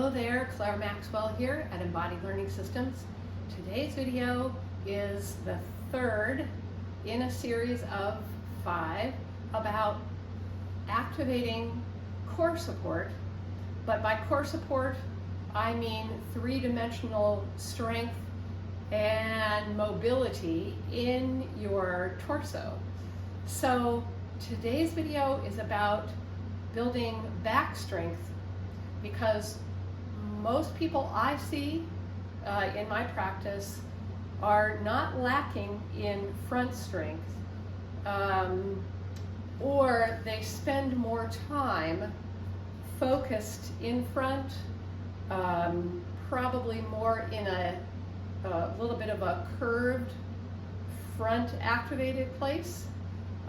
Hello there, Clare Maxwell here at Embodied Learning Systems. Today's video is the third in a series of 5 about activating core support. But by core support, I mean 3-dimensional strength and mobility in your torso. So today's video is about building back strength, because most people I see in my practice are not lacking in front strength, or they spend more time focused in front, probably more in a little bit of a curved front activated place,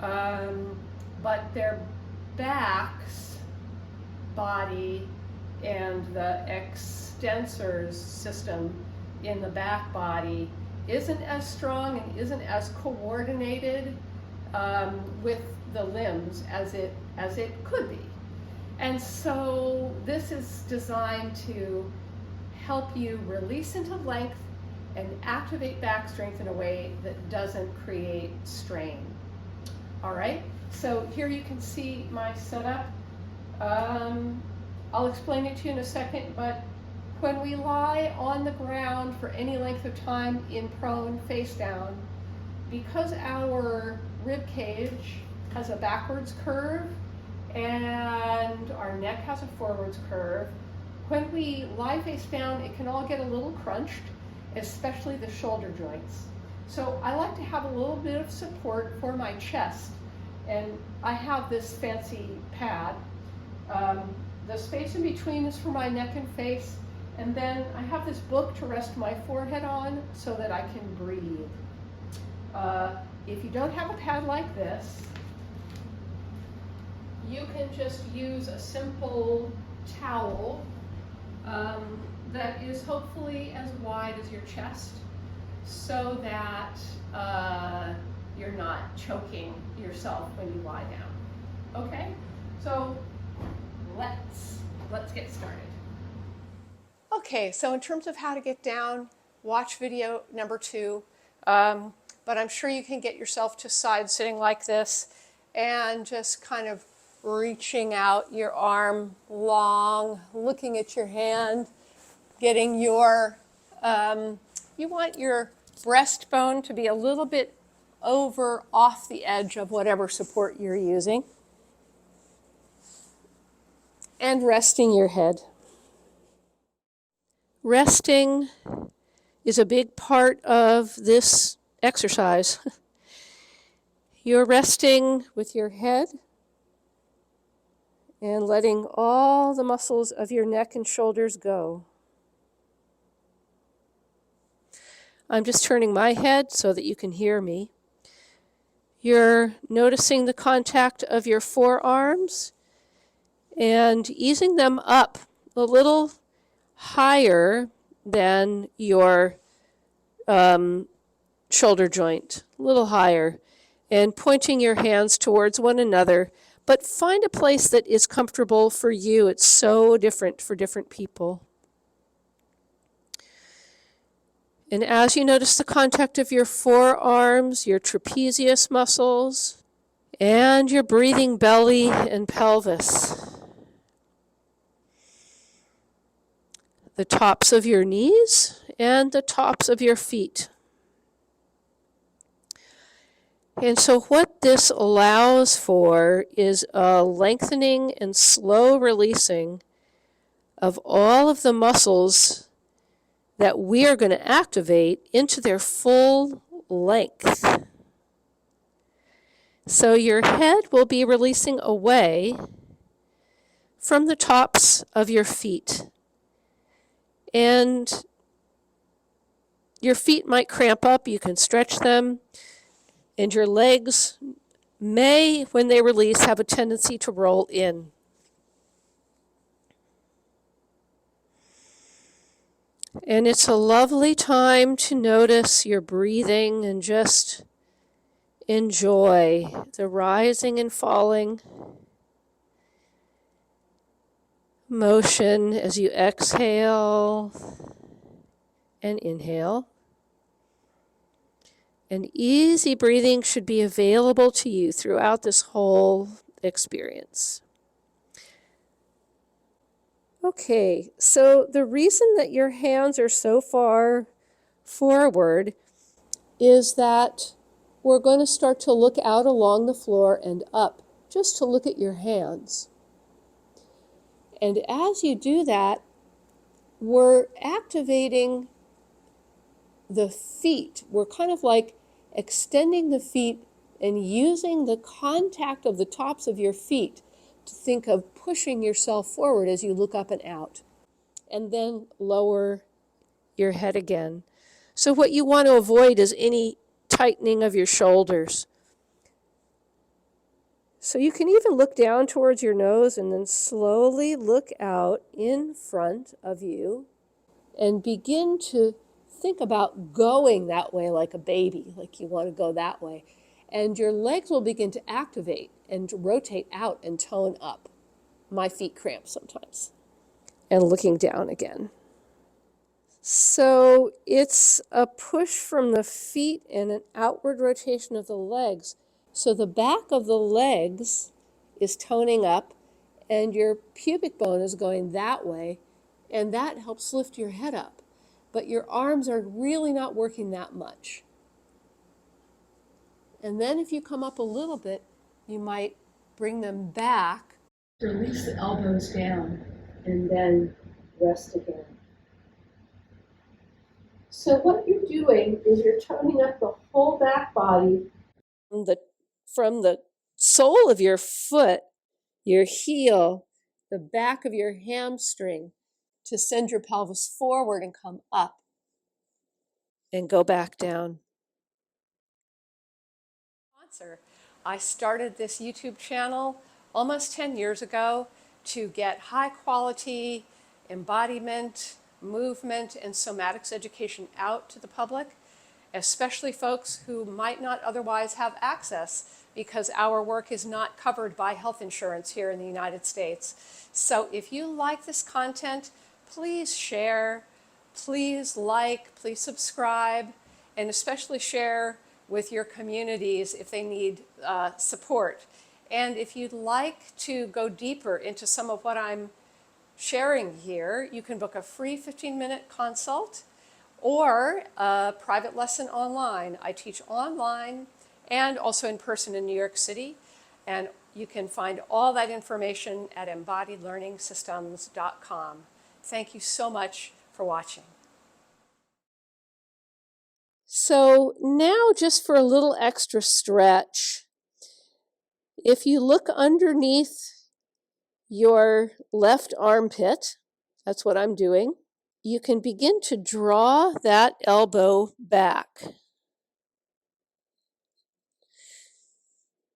but their backs, body, and the extensors system in the back body isn't as strong and isn't as coordinated with the limbs as it could be. And so this is designed to help you release into length and activate back strength in a way that doesn't create strain. All right, so here you can see my setup. I'll explain it to you in a second, but when we lie on the ground for any length of time in prone, face down, because our rib cage has a backwards curve and our neck has a forwards curve, when we lie face down, it can all get a little crunched, especially the shoulder joints. So I like to have a little bit of support for my chest, and I have this fancy pad. The space in between is for my neck and face, and then I have this book to rest my forehead on so that I can breathe. If you don't have a pad like this, you can just use a simple towel that is hopefully as wide as your chest, so that you're not choking yourself when you lie down. Okay, so let's get started. Okay, so in terms of how to get down, watch video number 2. But I'm sure you can get yourself to side sitting like this and just kind of reaching out your arm long, looking at your hand, getting your, you want your breastbone to be a little bit over off the edge of whatever support you're using, and resting your head. Resting is a big part of this exercise. You're resting with your head and letting all the muscles of your neck and shoulders go. I'm just turning my head so that you can hear me. You're noticing the contact of your forearms and easing them up a little higher than your shoulder joint, a little higher, and pointing your hands towards one another, but find a place that is comfortable for you. It's so different for different people. And as you notice the contact of your forearms, your trapezius muscles, and your breathing belly and pelvis, the tops of your knees and the tops of your feet. And so what this allows for is a lengthening and slow releasing of all of the muscles that we are going to activate into their full length. So your head will be releasing away from the tops of your feet. And your feet might cramp up, you can stretch them, and your legs may, when they release, have a tendency to roll in. And it's a lovely time to notice your breathing and just enjoy the rising and falling motion as you exhale and inhale. And easy breathing should be available to you throughout this whole experience. Okay, so the reason that your hands are so far forward is that we're going to start to look out along the floor and up, just to look at your hands. And as you do that, we're activating the feet. We're kind of like extending the feet and using the contact of the tops of your feet to think of pushing yourself forward as you look up and out. And then lower your head again. So what you want to avoid is any tightening of your shoulders. So you can even look down towards your nose and then slowly look out in front of you and begin to think about going that way like a baby, like you want to go that way. And your legs will begin to activate and rotate out and tone up. My feet cramp sometimes. And looking down again. So it's a push from the feet and an outward rotation of the legs. So the back of the legs is toning up and your pubic bone is going that way, and that helps lift your head up. But your arms are really not working that much. And then if you come up a little bit, you might bring them back. Release the elbows down and then rest again. So what you're doing is you're toning up the whole back body. From the sole of your foot, your heel, the back of your hamstring, to send your pelvis forward and come up and go back down. I started this YouTube channel almost 10 years ago to get high quality embodiment, movement, and somatics education out to the public, especially folks who might not otherwise have access because our work is not covered by health insurance here in the United States. So if you like this content, please share, please like, please subscribe, and especially share with your communities if they need support. And if you'd like to go deeper into some of what I'm sharing here, you can book a free 15-minute consult or a private lesson online. I teach online and also in person in New York City. And you can find all that information at embodiedlearningsystems.com. Thank you so much for watching. So now just for a little extra stretch, if you look underneath your left armpit, that's what I'm doing, you can begin to draw that elbow back.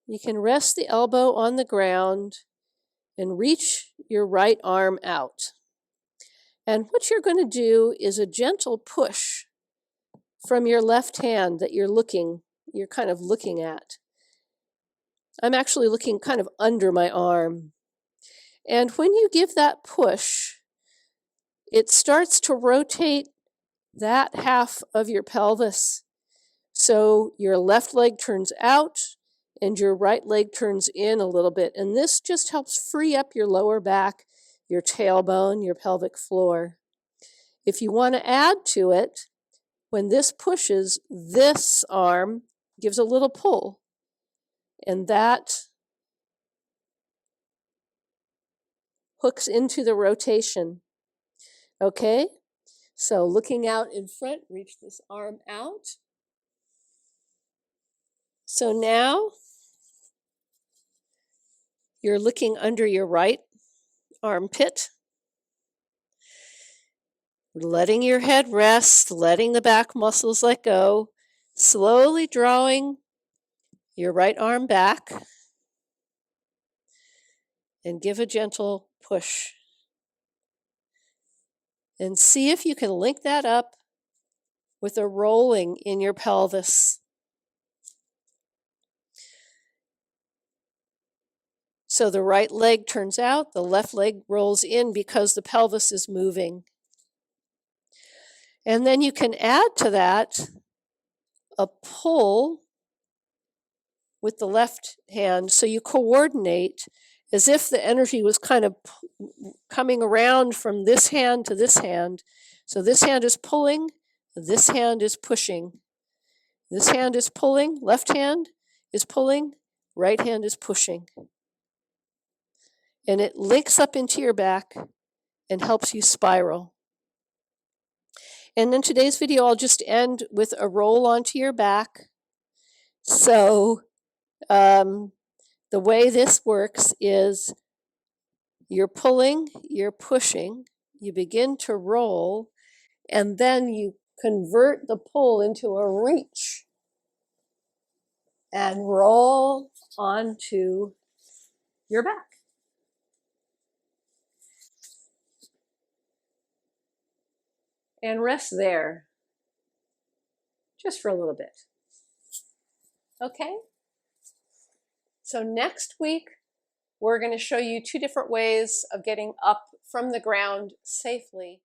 You can rest the elbow on the ground and reach your right arm out. And what you're going to do is a gentle push from your left hand that you're kind of looking at. I'm actually looking kind of under my arm. And when you give that push, it starts to rotate that half of your pelvis. So your left leg turns out and your right leg turns in a little bit. And this just helps free up your lower back, your tailbone, your pelvic floor. If you want to add to it, when this pushes, this arm gives a little pull. And that hooks into the rotation. Okay? So looking out in front, reach this arm out. So now you're looking under your right armpit, letting your head rest, letting the back muscles let go, slowly drawing your right arm back, and give a gentle push. And see if you can link that up with a rolling in your pelvis. So the right leg turns out, the left leg rolls in because the pelvis is moving. And then you can add to that a pull with the left hand. So you coordinate as if the energy was kind of coming around from this hand to this hand. So this hand is pulling, this hand is pushing. This hand is pulling, left hand is pulling, right hand is pushing. And it links up into your back and helps you spiral. And in today's video, I'll just end with a roll onto your back. So the way this works is you're pulling, you're pushing, you begin to roll, and then you convert the pull into a reach and roll onto your back. And rest there, just for a little bit. Okay? So next week, we're going to show you 2 different ways of getting up from the ground safely.